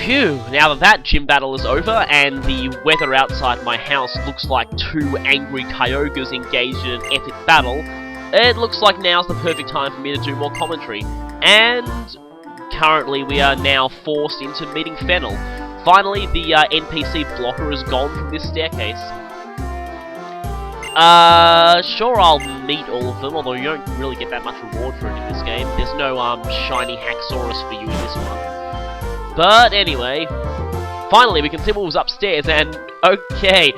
Phew, now that gym battle is over and the weather outside my house looks like two angry Kyogres engaged in an epic battle, it looks like now's the perfect time for me to do more commentary. And currently we are now forced into meeting Fennel. Finally, the NPC blocker is gone from this staircase. Sure, I'll meet all of them, although you don't really get that much reward for it in this game. There's no, shiny Haxorus for you in this one. But anyway, finally we can see what was upstairs, and okay.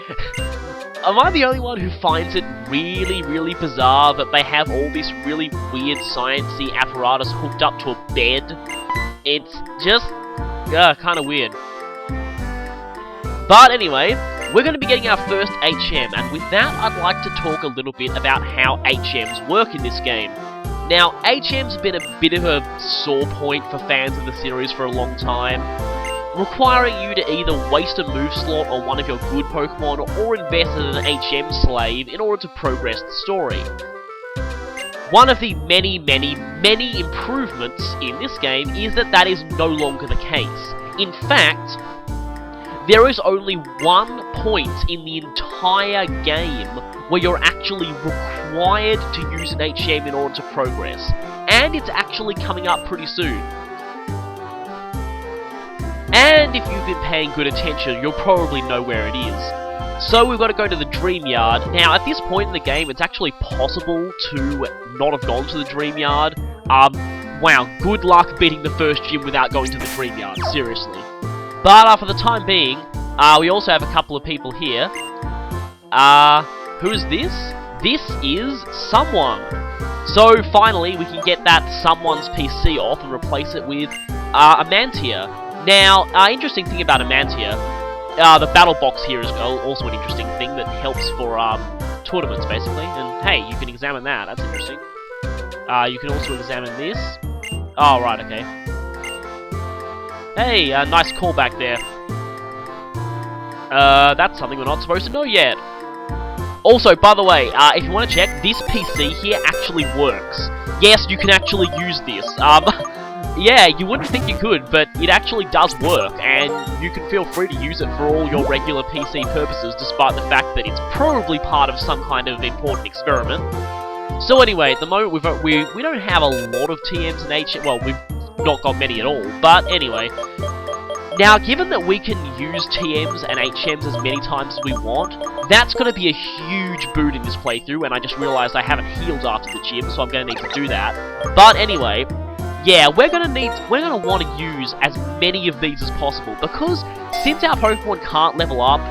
Am I the only one who finds it really bizarre that they have all this really weird sciencey apparatus hooked up to a bed? It's just, kinda weird. But anyway, we're going to be getting our first HM, and with that I'd like to talk a little bit about how HMs work in this game. Now, HMs have been a bit of a sore point for fans of the series for a long time, requiring you to either waste a move slot on one of your good Pokemon or invest in an HM slave in order to progress the story. One of the many improvements in this game is that is no longer the case. In fact, there is only one point in the entire game where you're actually required to use an HM in order to progress, and it's actually coming up pretty soon. And if you've been paying good attention, you'll probably know where it is. So we've got to go to the Dream Yard. Now, at this point in the game, it's actually possible to not have gone to the Dream Yard. Wow, good luck beating the first gym without going to the Dream Yard, seriously. But for the time being, we also have a couple of people here. Who's this? This is Someone. So finally, we can get that Someone's PC off and replace it with a Mantia. Now, interesting thing about a Mantia, the battle box here is also an interesting thing that helps for tournaments, basically. And hey, you can examine that. That's interesting. You can also examine this. Oh, right, okay. Hey, nice callback there. That's something we're not supposed to know yet. Also, by the way, if you want to check, this PC here actually works. Yes, you can actually use this. Yeah, you wouldn't think you could, but it actually does work, and you can feel free to use it for all your regular PC purposes, despite the fact that it's probably part of some kind of important experiment. So anyway, at the moment we don't have a lot of TMs and HM. Well, we've not got many at all, but anyway. Now, given that we can use TMs and HMs as many times as we want, that's going to be a huge boot in this playthrough, and I just realised I haven't healed after the gym, so I'm going to need to do that. But anyway, yeah, we're going to want to use as many of these as possible, because since our Pokemon can't level up,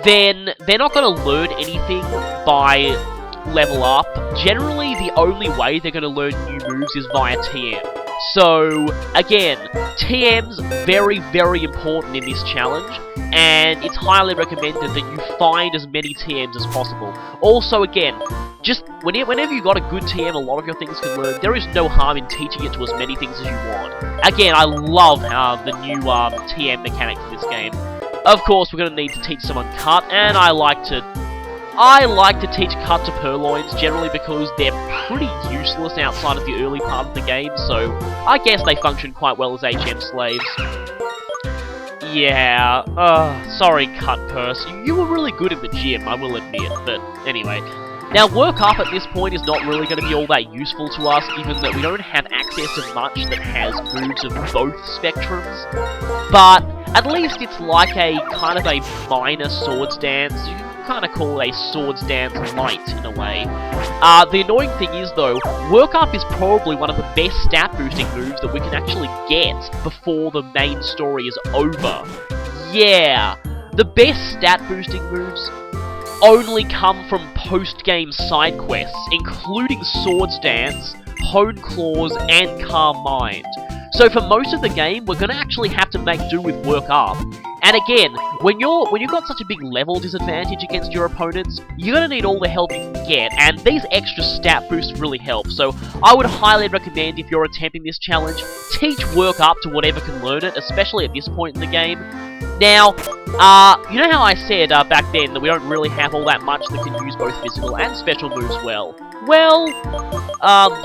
then they're not going to learn anything by level up. Generally, the only way they're going to learn new moves is via TM. So, again, TM's very important in this challenge, and it's highly recommended that you find as many TMs as possible. Also, again, just whenever you got a good TM, a lot of your things can learn. There is no harm in teaching it to as many things as you want. Again, I love the new TM mechanics in this game. Of course, we're going to need to teach someone Cut, and I like to teach Cut to Purloins, generally because they're pretty useless outside of the early part of the game, so I guess they function quite well as HM slaves. Yeah, sorry Cut Purse, you were really good in the gym, I will admit, but anyway. Now, Work Up at this point is not really going to be all that useful to us, given that we don't have access to much that has moves of both spectrums, but at least it's like a kind of a minor Swords Dance. You can kind of call it a Swords Dance light, in a way. The annoying thing is, though, Work Up is probably one of the best stat boosting moves that we can actually get before the main story is over. Yeah, the best stat boosting moves only come from post-game side quests, including Swords Dance, Hone Claws, and Calm Mind. So for most of the game, we're going to actually have to make do with Work Up. And again, when you've got such a big level disadvantage against your opponents, you're going to need all the help you can get, and these extra stat boosts really help. So I would highly recommend, if you're attempting this challenge, teach Work Up to whatever can learn it, especially at this point in the game. Now, you know how I said back then that we don't really have all that much that can use both physical and special moves well? Well,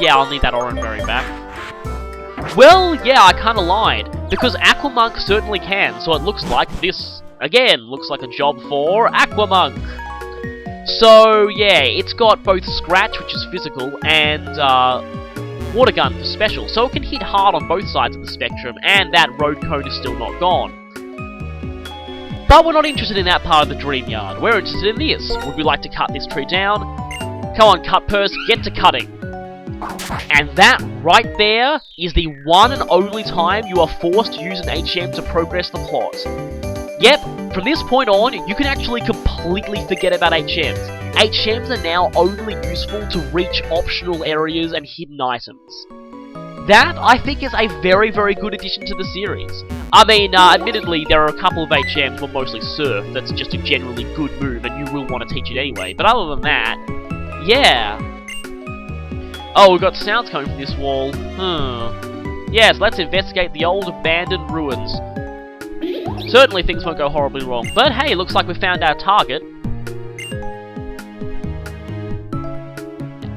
yeah, I'll need that Oran Berry back. Well, yeah, I kinda lied, because Aquamonk certainly can, so it looks like this, again, looks like a job for Aquamonk. So, yeah, it's got both Scratch, which is physical, and, Water Gun for special, so it can hit hard on both sides of the spectrum, and that road cone is still not gone. But we're not interested in that part of the dream yard, we're interested in this. Would we like to cut this tree down? Come on, Cut Purse, get to cutting. And that right there is the one and only time you are forced to use an HM to progress the plot. Yep, from this point on, you can actually completely forget about HMs. HMs are now only useful to reach optional areas and hidden items. That, I think, is a very, very good addition to the series. I mean, admittedly, there are a couple of HMs, well, mostly Surf, that's just a generally good move, and you will want to teach it anyway. But other than that, yeah. Oh, we've got sounds coming from this wall. Yes, let's investigate the old abandoned ruins. Certainly things won't go horribly wrong, but hey, looks like we found our target.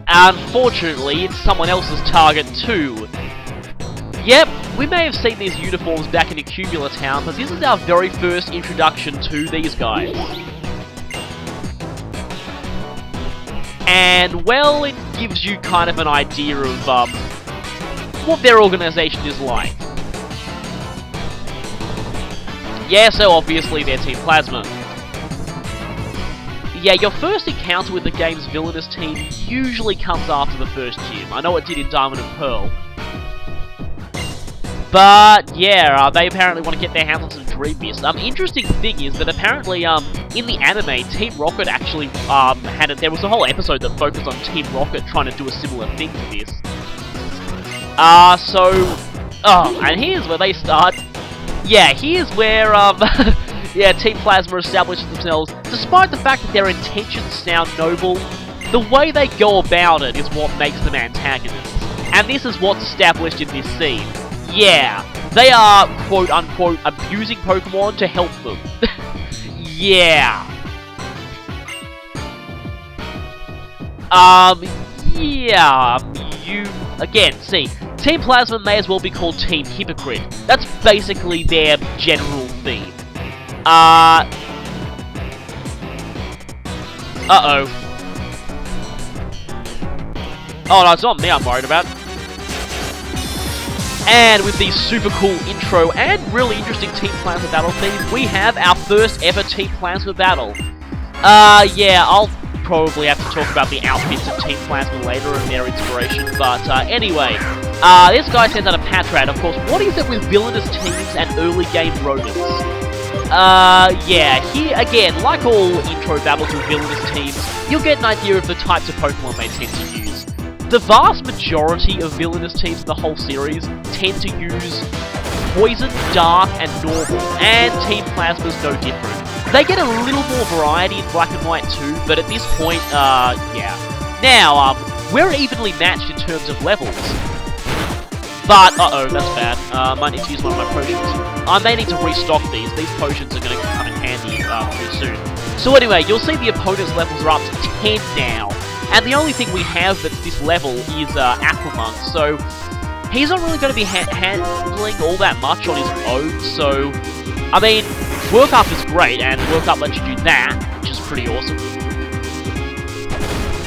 Unfortunately, it's someone else's target too. Yep, we may have seen these uniforms back in Accumula Town, but this is our very first introduction to these guys. And, well, it gives you kind of an idea of, what their organization is like. Yeah, so obviously they're Team Plasma. Yeah, your first encounter with the game's villainous team usually comes after the first gym. I know it did in Diamond and Pearl. But, yeah, they apparently want to get their hands on some Dream Mist. Interesting thing is that apparently, in the anime, Team Rocket actually, there was a whole episode that focused on Team Rocket trying to do a similar thing to this. And here's where they start. Yeah, here's where, yeah, Team Plasma establishes themselves. Despite the fact that their intentions sound noble, the way they go about it is what makes them antagonists. And this is what's established in this scene. Yeah, they are, quote-unquote, abusing Pokemon to help them. Yeah. Again, see, Team Plasma may as well be called Team Hypocrite. That's basically their general theme. Uh-oh. Oh, no, it's not me I'm worried about. And with the super cool intro and really interesting Team Plasma battle theme, we have our first ever Team Plasma battle. Yeah, I'll probably have to talk about the outfits of Team Plasma later and their inspiration, but anyway, this guy sends out a Patrat. Of course, what is it with villainous teams and early game rodents? Yeah, here again, like all intro battles with villainous teams, you'll get an idea of the types of Pokemon they tend to use. The vast majority of villainous teams in the whole series tend to use Poison, Dark, and Normal, and Team Plasma's no different. They get a little more variety in Black and White too, but at this point, yeah. Now, we're evenly matched in terms of levels. But, uh-oh, that's bad. Might need to use one of my potions. I may need to restock these. These potions are going to come in handy pretty soon. So anyway, you'll see the opponent's levels are up to 10 now. And the only thing we have that's this level is Aquamonk, so he's not really going to be handling all that much on his own, so, I mean, Work Up is great, and Work Up lets you do that, which is pretty awesome.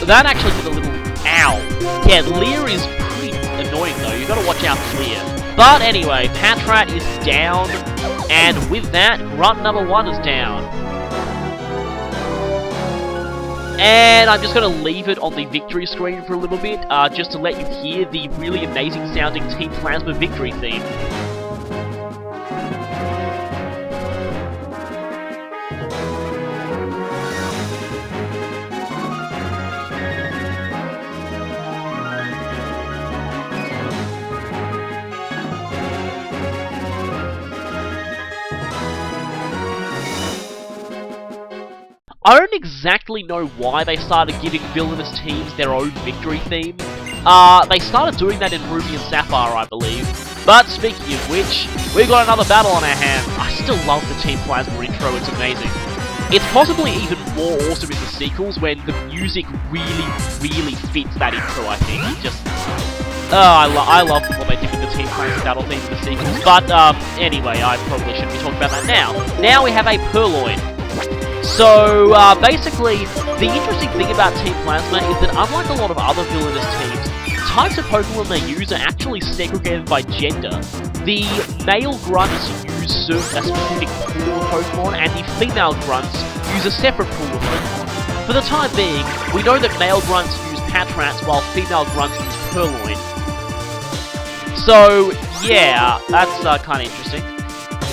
That actually did a little ow. Yeah, Leer is pretty annoying though, you gotta watch out for Leer. But anyway, Patrat is down, and with that, Grunt number 1 is down. And I'm just going to leave it on the victory screen for a little bit, just to let you hear the really amazing sounding Team Plasma victory theme. I don't exactly know why they started giving villainous teams their own victory theme. They started doing that in Ruby and Sapphire, I believe. But speaking of which, we've got another battle on our hands. I still love the Team Plasma intro, it's amazing. It's possibly even more awesome in the sequels when the music really, really fits that intro, I think. It just... I love what they did with the Team Clancy battle theme in the sequels, but, anyway, I probably shouldn't be talking about that now. Now we have a Purloin. So, basically, the interesting thing about Team Plasma is that unlike a lot of other villainous teams, types of Pokemon they use are actually segregated by gender. The male grunts use a specific pool of Pokemon, and the female grunts use a separate pool of Pokemon. For the time being, we know that male grunts use Patrats, while female grunts use Purloin. So, yeah, that's kind of interesting.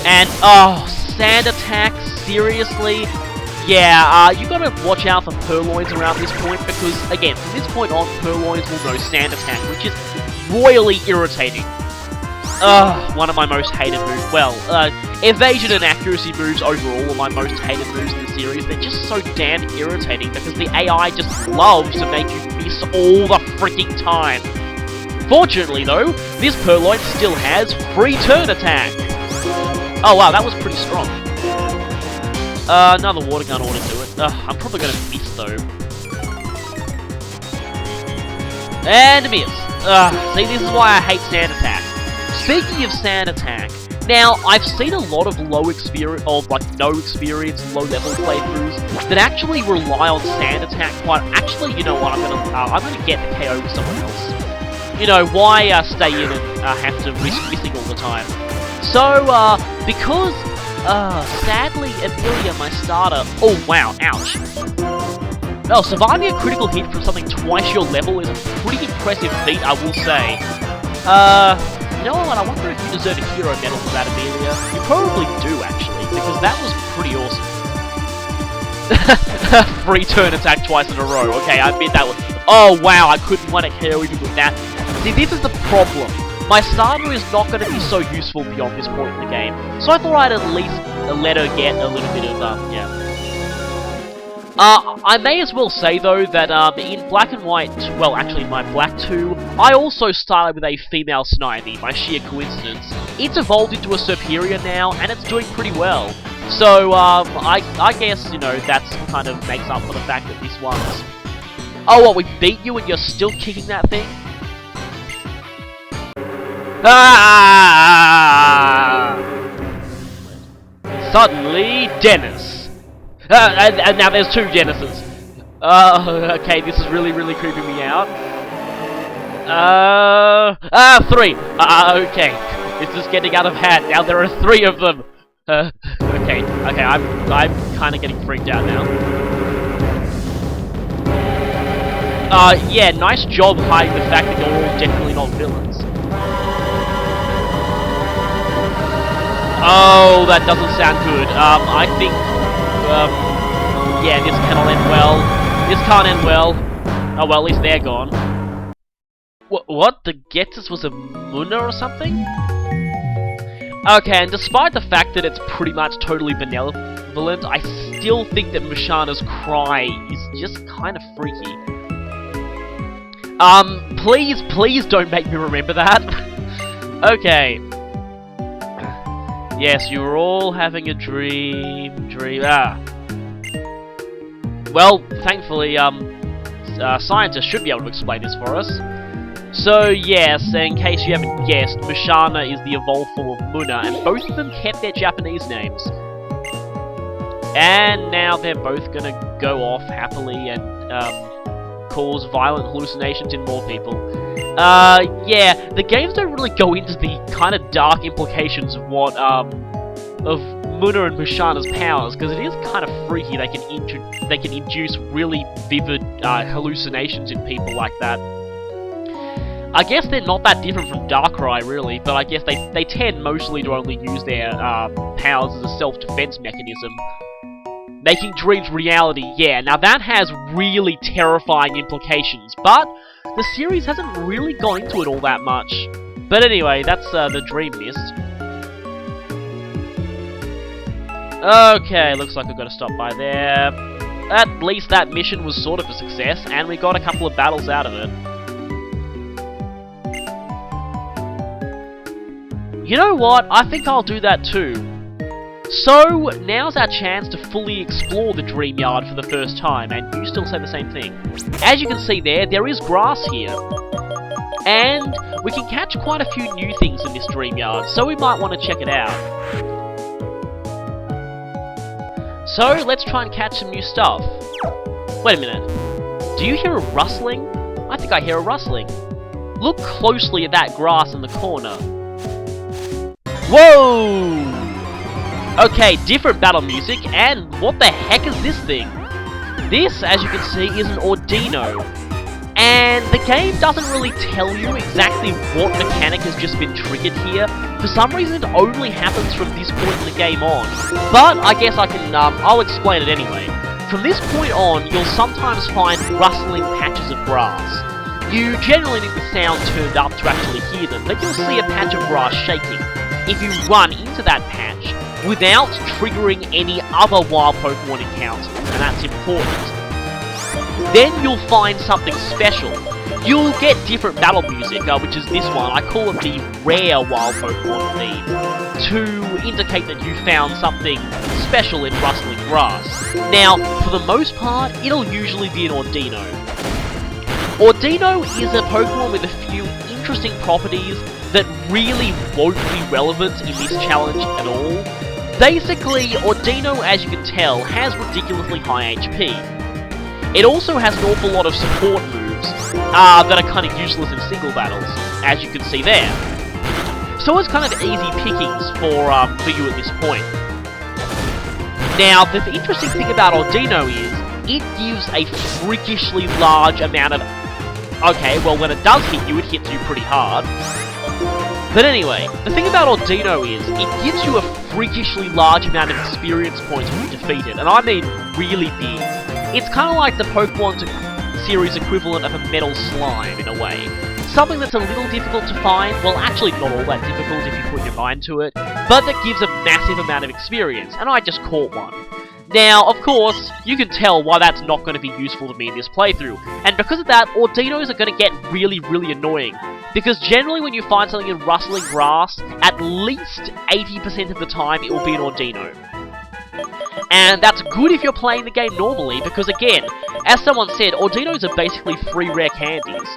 And, oh, Sand Attack, seriously? Yeah, you gotta watch out for Purloins around this point, because, again, from this point on, Purloins will know Sand Attack, which is royally irritating. One of my most hated moves. Well, evasion and accuracy moves overall are my most hated moves in the series. They're just so damn irritating, because the AI just loves to make you miss all the freaking time. Fortunately, though, this Purloin still has free turn attack. Oh wow, that was pretty strong. Another water gun ought to do it. I'm probably gonna miss though. And miss. See, this is why I hate Sand Attack. Speaking of Sand Attack, now I've seen a lot of low experience, or like no experience, low level playthroughs that actually rely on Sand Attack quite. Actually, you know what? I'm gonna get the KO with someone else. You know, why stay in and have to risk missing all the time? So, because, sadly, Amelia, my starter... Oh, wow, ouch. Well, surviving a critical hit from something twice your level is a pretty impressive feat, I will say. You know what, I wonder if you deserve a hero medal for that, Amelia. You probably do, actually, because that was pretty awesome. Free turn attack twice in a row. Okay, I admit that one. Oh, wow, I couldn't want to KO even with that. See, this is the problem. My starter is not going to be so useful beyond this point in the game, so I thought I'd at least let her get a little bit of, yeah. I may as well say, though, that, in Black and White, well, actually, my Black 2, I also started with a female Snivy, by sheer coincidence. It's evolved into a Superior now, and it's doing pretty well. So, I guess, you know, that's kind of makes up for the fact that this one's... Oh, what, we beat you and you're still kicking that thing? Ah! Suddenly, Dennis. And now there's two Dennises. Okay, this is really, really creeping me out. Three. Okay. This is getting out of hand. Now there are three of them. Okay, I'm kind of getting freaked out now. Yeah, nice job hiding the fact that you're all definitely not villains. Oh, that doesn't sound good. I think, yeah, this cannot end well. This can't end well. Oh, well, at least they're gone. What? The Gettys was a Munna or something? Okay, and despite the fact that it's pretty much totally benevolent, I still think that Mushana's cry is just kind of freaky. Please don't make me remember that. Okay. Yes, you were all having a dream. Well, thankfully, scientists should be able to explain this for us. So, yes, in case you haven't guessed, Mushana is the evolved form of Munna, and both of them kept their Japanese names. And now they're both gonna go off happily and, cause violent hallucinations in more people. Yeah, the games don't really go into the kind of dark implications of what, of Munna and Mushana's powers, because it is kind of freaky. They can induce really vivid, hallucinations in people like that. I guess they're not that different from Darkrai, really, but I guess they tend mostly to only use their, powers as a self-defense mechanism. Making dreams reality, yeah, now that has really terrifying implications, but the series hasn't really gone into it all that much. But anyway, that's the dream mist. Okay, looks like I've got to stop by there. At least that mission was sort of a success, and we got a couple of battles out of it. You know what? I think I'll do that too. So, now's our chance to fully explore the Dream Yard for the first time, and you still say the same thing. As you can see there is grass here. And we can catch quite a few new things in this dream yard, so we might want to check it out. So, let's try and catch some new stuff. Wait a minute. Do you hear a rustling? I think I hear a rustling. Look closely at that grass in the corner. Whoa! Okay, different battle music, and what the heck is this thing? This, as you can see, is an Ordino. And the game doesn't really tell you exactly what mechanic has just been triggered here. For some reason, it only happens from this point in the game on. But I guess I can, I'll explain it anyway. From this point on, you'll sometimes find rustling patches of grass. You generally need the sound turned up to actually hear them, but you'll see a patch of grass shaking. If you run into that patch without triggering any other wild Pokemon encounters, and that's important, then you'll find something special. You'll get different battle music, which is this one. I call it the rare wild Pokemon theme, to indicate that you found something special in rustling grass. Now, for the most part, it'll usually be an Ordino. Ordino is a Pokemon with a few interesting properties that really won't be relevant in this challenge at all. Basically, Ordino, as you can tell, has ridiculously high HP. It also has an awful lot of support moves that are kind of useless in single battles, as you can see there. So it's kind of easy pickings for you at this point. Now, the interesting thing about Ordino is, it gives a freakishly large amount of... Okay, well, when it does hit you, it hits you pretty hard. But anyway, the thing about Ordino is, it gives you a freakishly large amount of experience points when you defeat it, and I mean really big. It's kind of like the Pokemon series equivalent of a metal slime, in a way. Something that's a little difficult to find, well actually not all that difficult if you put your mind to it, but that gives a massive amount of experience, and I just caught one. Now, of course, you can tell why that's not going to be useful to me in this playthrough, and because of that, Ordinos are going to get really, really annoying. Because generally when you find something in rustling grass, at least 80% of the time it will be an Ordino. And that's good if you're playing the game normally, because again, as someone said, Ordinos are basically free rare candies.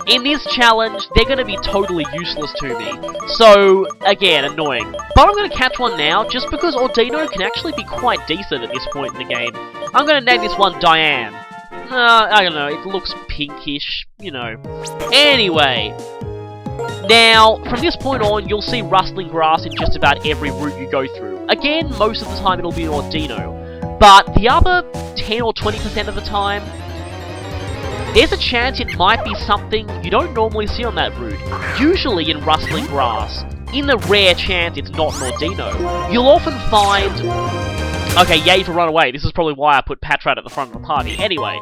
In this challenge, they're going to be totally useless to me. So, again, annoying. But I'm going to catch one now, just because Ordino can actually be quite decent at this point in the game. I'm going to name this one Diane. I don't know, it looks pinkish, you know. Anyway, now, from this point on, you'll see rustling grass in just about every route you go through. Again, most of the time it'll be an Ordino, but the other 10 or 20% of the time, there's a chance it might be something you don't normally see on that route, usually in rustling grass. In the rare chance it's not an Ordino, you'll often find... Okay, yay for run away, this is probably why I put Patrat at the front of the party. Anyway,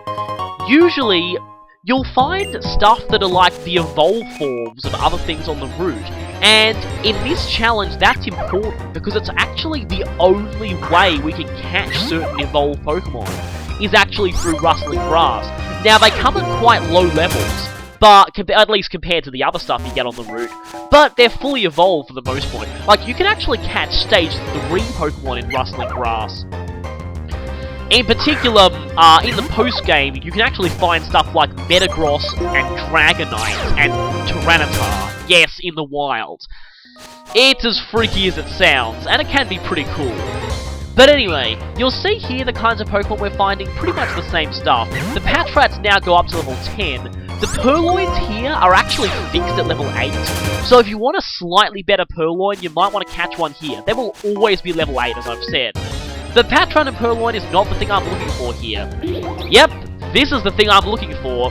usually, you'll find stuff that are like the evolve forms of other things on the route, and in this challenge that's important because it's actually the only way we can catch certain evolved Pokemon, is actually through rustling grass. Now they come at quite low levels, but at least compared to the other stuff you get on the route, but they're fully evolved for the most part. Like, you can actually catch Stage 3 Pokemon in rustling grass. In particular, in the post-game, you can actually find stuff like Metagross and Dragonite and Tyranitar. Yes, in the wild. It's as freaky as it sounds, and it can be pretty cool. But anyway, you'll see here the kinds of Pokemon we're finding, pretty much the same stuff. The Patrats now go up to level 10. The Purloins here are actually fixed at level 8. So if you want a slightly better Purloin, you might want to catch one here. They will always be level 8, as I've said. The Patron and Purloin is not the thing I'm looking for here. Yep, this is the thing I'm looking for.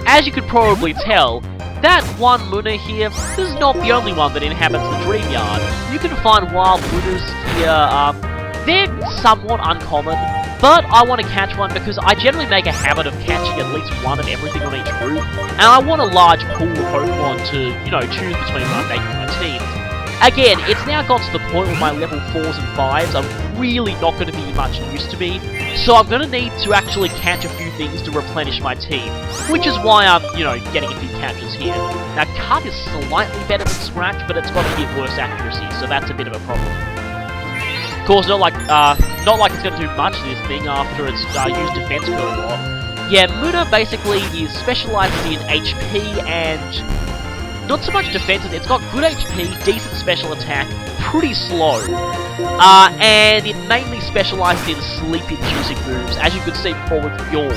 As you could probably tell, that one Munna here is not the only one that inhabits the Dream Yard. You can find wild Munnas here, they're somewhat uncommon, but I want to catch one because I generally make a habit of catching at least one of everything on each route, and I want a large pool of Pokemon to, you know, choose between when I'm making my team. Again, it's now got to the point where my level 4s and 5s are really not going to be much use to me, so I'm going to need to actually catch a few things to replenish my team, which is why I'm, you know, getting a few catches here. Now, Cut is slightly better than Scratch, but it's got a bit worse accuracy, so that's a bit of a problem. Of course, not like it's going to do much to this thing after it's used Defense Curl a lot. Yeah, Munna basically is specialized in HP and not so much defenses, it's got good HP, decent special attack, pretty slow. And it mainly specializes in sleep-inducing moves, as you could see before with Yawn.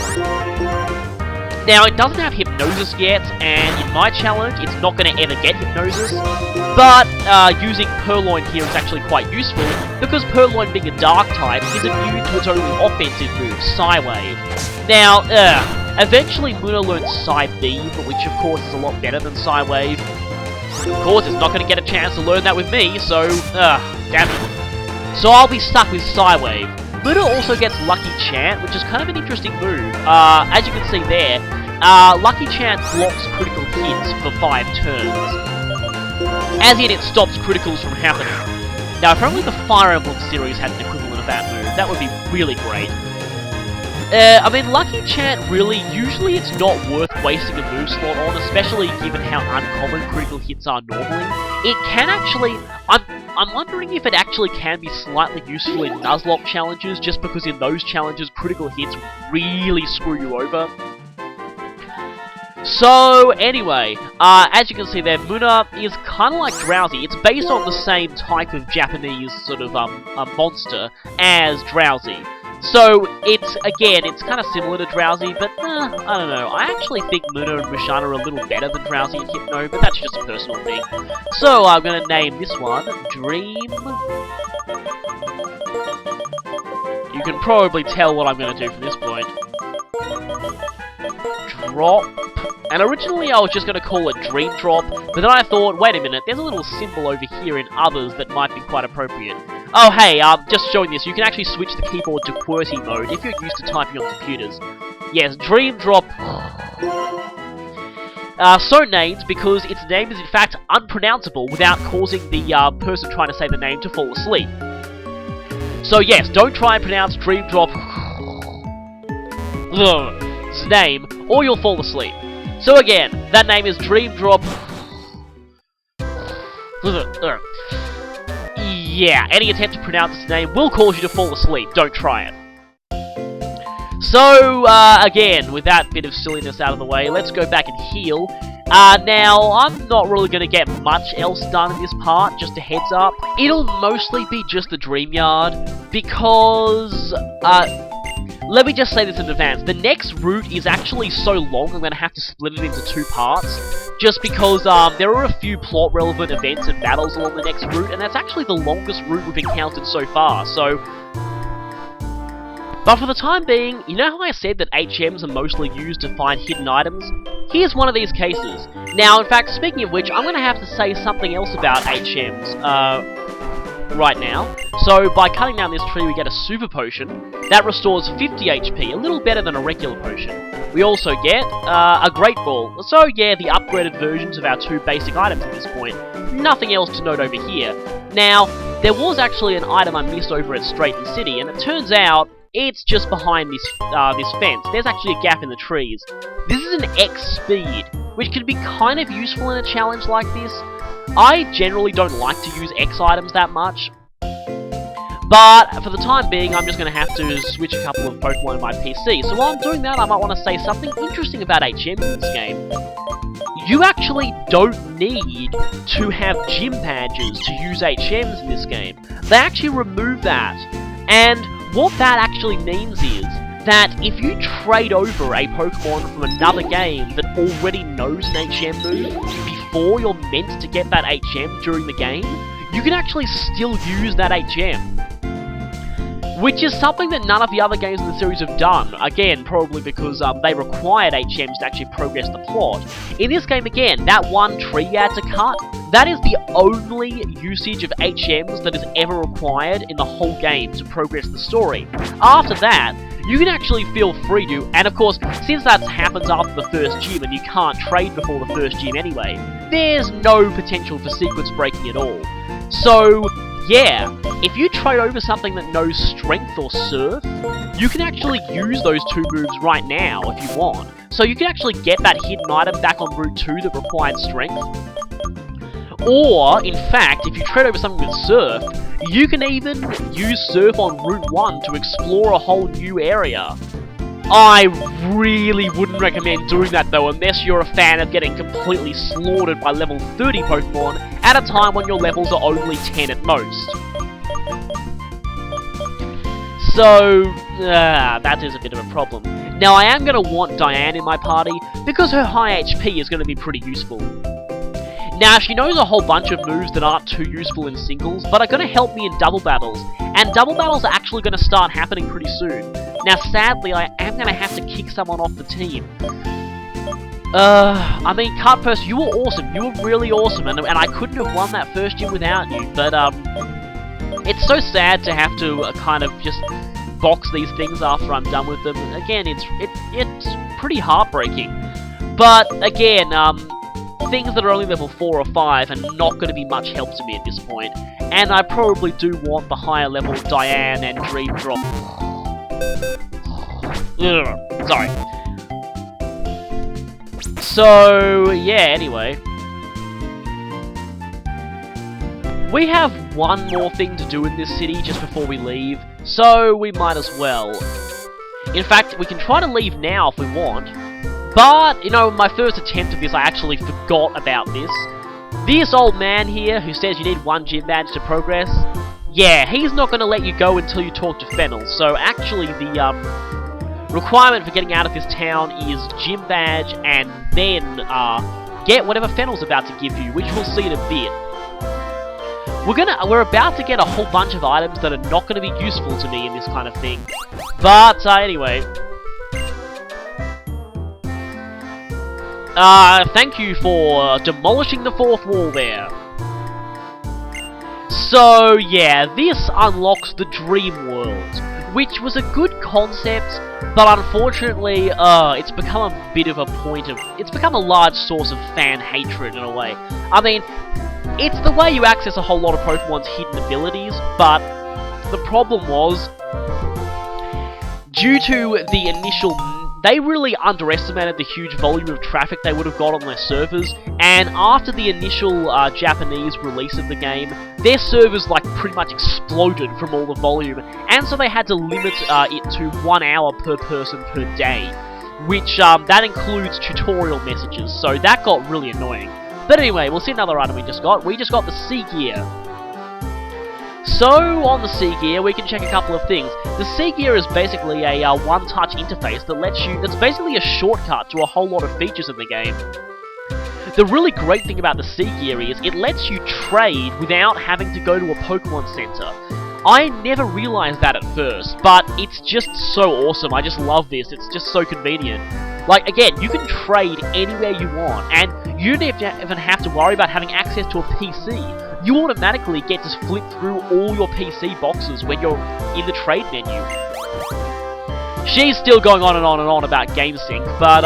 Now, it doesn't have Hypnosis yet, and in my challenge, it's not going to ever get Hypnosis, but using Purloin here is actually quite useful, because Purloin being a Dark type is immune to its only offensive move, Psywave. Now, eventually Muna learns Psybeam, which of course is a lot better than Psywave. Of course, it's not going to get a chance to learn that with me, so, damn it. So I'll be stuck with Psywave. Muna also gets Lucky Chant, which is kind of an interesting move. As you can see there, Lucky Chant blocks critical hits for 5 turns. As in, it stops criticals from happening. Now, if only the Fire Emblem series had an equivalent of that move, that would be really great. I mean, Lucky Chant really, usually it's not worth wasting a move slot on, especially given how uncommon critical hits are normally. It can actually, I'm wondering if it actually can be slightly useful in Nuzlocke challenges, just because in those challenges, critical hits really screw you over. So, anyway, as you can see there, Muna is kind of like Drowsy. It's based on the same type of Japanese sort of, monster as Drowsy. So, it's kind of similar to Drowsy, but, I don't know. I actually think Muna and Mushan are a little better than Drowsy and Hypno, but that's just a personal thing. So, I'm gonna name this one Dream. You can probably tell what I'm gonna do from this point. Drop. And originally I was just going to call it Dream Drop, but then I thought, wait a minute, there's a little symbol over here in others that might be quite appropriate. Oh hey, just showing this, you can actually switch the keyboard to QWERTY mode if you're used to typing on computers. Yes, Dream Drop. So named because its name is in fact unpronounceable without causing the person trying to say the name to fall asleep. So yes, don't try and pronounce Dream Drop its name, or you'll fall asleep. So again, that name is Dream Drop. Yeah, any attempt to pronounce its name will cause you to fall asleep. Don't try it. So, again, with that bit of silliness out of the way, let's go back and heal. Now, I'm not really going to get much else done in this part, just a heads up. It'll mostly be just the Dream Yard, because, let me just say this in advance, the next route is actually so long I'm going to have to split it into 2 parts, just because there are a few plot-relevant events and battles along the next route, and that's actually the longest route we've encountered so far, so... But for the time being, you know how I said that HMs are mostly used to find hidden items? Here's one of these cases. Now, in fact, speaking of which, I'm going to have to say something else about HMs, right now. So, by cutting down this tree, we get a Super Potion. That restores 50 HP, a little better than a regular potion. We also get a Great Ball. So, yeah, the upgraded versions of our 2 basic items at this point. Nothing else to note over here. Now, there was actually an item I missed over at Straighten City, and it turns out it's just behind this this fence. There's actually a gap in the trees. This is an X Speed, which can be kind of useful in a challenge like this. I generally don't like to use X items that much, but for the time being, I'm just going to have to switch a couple of Pokemon in my PC. So while I'm doing that, I might want to say something interesting about HMs in this game. You actually don't need to have gym badges to use HMs in this game. They actually remove that, and what that actually means is that if you trade over a Pokemon from another game that already knows an HM move before you're meant to get that HM during the game, you can actually still use that HM. Which is something that none of the other games in the series have done. Again, probably because they required HMs to actually progress the plot. In this game, again, that one tree you had to cut, that is the only usage of HMs that is ever required in the whole game to progress the story. After that, you can actually feel free to, and of course, since that happens after the first gym and you can't trade before the first gym anyway, there's no potential for sequence breaking at all. So, yeah, if you trade over something that knows Strength or Surf, you can actually use those 2 moves right now if you want. So you can actually get that hidden item back on Route 2 that required Strength. Or, in fact, if you trade over something with Surf, you can even use Surf on Route 1 to explore a whole new area. I really wouldn't recommend doing that though, unless you're a fan of getting completely slaughtered by level 30 Pokemon at a time when your levels are only 10 at most. So, that is a bit of a problem. Now, I am going to want Diane in my party, because her high HP is going to be pretty useful. Now, she knows a whole bunch of moves that aren't too useful in singles, but are going to help me in double battles, and double battles are actually going to start happening pretty soon. Now, sadly, I am going to have to kick someone off the team. I mean, Cutpurse, you were awesome. You were really awesome, and I couldn't have won that first gym without you, but, it's so sad to have to kind of just box these things after I'm done with them. Again, it's pretty heartbreaking. But, again, things that are only level 4 or 5 are not going to be much help to me at this point. And I probably do want the higher level Diane and Dream Drop. Ugh, sorry. So, yeah, anyway. We have one more thing to do in this city just before we leave, so we might as well. In fact, we can try to leave now if we want, but, you know, my first attempt at this, I actually forgot about this. This old man here, who says you need 1 gym badge to progress, yeah, he's not going to let you go until you talk to Fennel, so actually the requirement for getting out of this town is gym badge and then get whatever Fennel's about to give you, which we'll see in a bit. We're about to get a whole bunch of items that are not going to be useful to me in this kind of thing. But, anyway. Thank you for demolishing the 4th wall there. So, yeah, this unlocks the Dream World, which was a good concept, but unfortunately, it's become a bit of a it's become a large source of fan hatred in a way. I mean, it's the way you access a whole lot of Pokemon's hidden abilities, but the problem was, due to the initial... They really underestimated the huge volume of traffic they would have got on their servers, and after the initial Japanese release of the game, their servers like pretty much exploded from all the volume, and so they had to limit it to 1 hour per person per day, which that includes tutorial messages, so that got really annoying. But anyway, we'll see another item we just got. We just got the Sea Gear. So, on the Sea Gear, we can check a couple of things. The Sea Gear is basically a one-touch interface that's basically a shortcut to a whole lot of features in the game. The really great thing about the Sea Gear is it lets you trade without having to go to a Pokemon Center. I never realized that at first, but it's just so awesome. I just love this. It's just so convenient. Like, again, you can trade anywhere you want, and you don't even have to worry about having access to a PC. You automatically get to flip through all your PC boxes when you're in the trade menu. She's still going on and on and on about GameSync, but,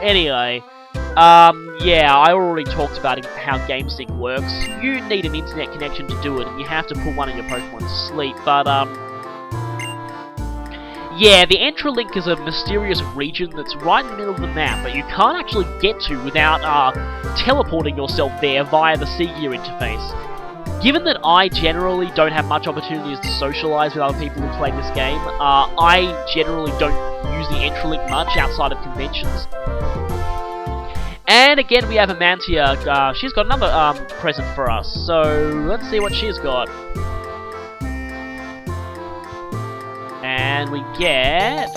anyway. Yeah, I already talked about how GameSync works. You need an internet connection to do it, and you have to put one of your Pokemon to sleep, but, yeah, the Entralink is a mysterious region that's right in the middle of the map, but you can't actually get to without, teleporting yourself there via the Sea Gear interface. Given that I generally don't have much opportunities to socialize with other people who play this game, I generally don't use the Entralink much outside of conventions. And again, we have Amantia. She's got another present for us, so let's see what she's got. And we get...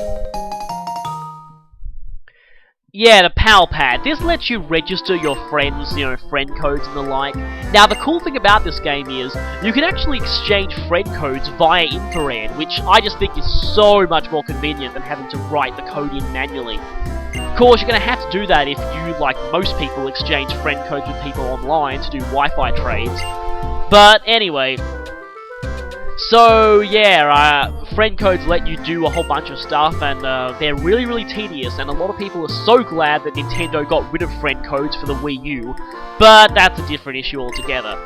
yeah, the Pal Pad. This lets you register your friends, you know, friend codes and the like. Now, the cool thing about this game is you can actually exchange friend codes via infrared, which I just think is so much more convenient than having to write the code in manually. Of course, you're going to have to do that if you, like most people, exchange friend codes with people online to do Wi-Fi trades. But anyway, so yeah, friend codes let you do a whole bunch of stuff, and they're really, really tedious, and a lot of people are so glad that Nintendo got rid of friend codes for the Wii U, but that's a different issue altogether.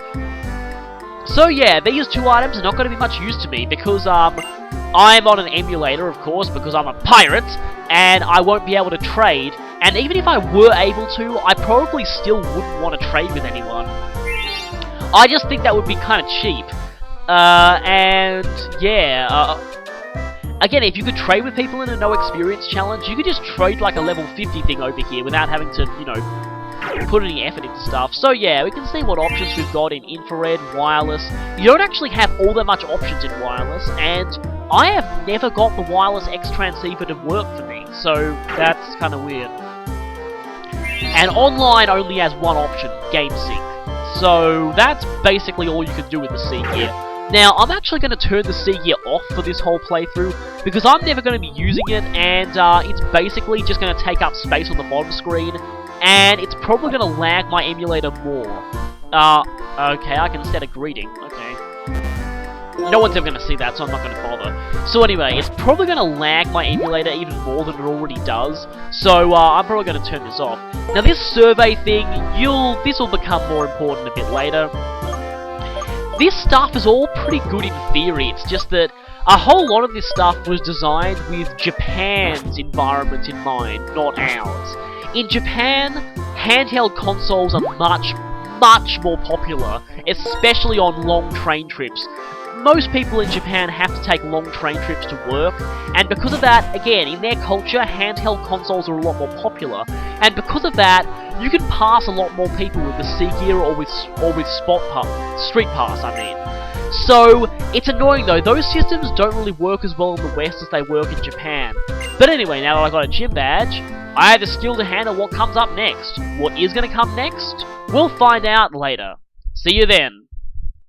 So yeah, these two items are not going to be much use to me, because I'm on an emulator, of course, because I'm a pirate, and I won't be able to trade, and even if I were able to, I probably still wouldn't want to trade with anyone. I just think that would be kind of cheap. And yeah, Again, if you could trade with people in a no experience challenge, you could just trade like a level 50 thing over here without having to, you know, put any effort into stuff. So yeah, we can see what options we've got in infrared, wireless. You don't actually have all that much options in wireless, and I have never got the wireless X transceiver to work for me, so that's kind of weird. And online only has one option, game sync. So that's basically all you can do with the C gear. Now, I'm actually going to turn the C gear off for this whole playthrough, because I'm never going to be using it, and it's basically just going to take up space on the bottom screen, and it's probably going to lag my emulator more. Okay, I can set a greeting, okay. No one's ever going to see that, so I'm not going to bother. So anyway, it's probably going to lag my emulator even more than it already does, so I'm probably going to turn this off. Now this survey thing, this will become more important a bit later. This stuff is all pretty good in theory, it's just that a whole lot of this stuff was designed with Japan's environment in mind, not ours. In Japan, handheld consoles are much more popular, especially on long train trips. Most people in Japan have to take long train trips to work, and because of that, again, in their culture, handheld consoles are a lot more popular, and because of that, you can pass a lot more people with the C gear or with Street Pass, I mean. So, it's annoying though, those systems don't really work as well in the West as they work in Japan. But anyway, now that I got a gym badge, I have the skill to handle what comes up next. What is going to come next? We'll find out later. See you then.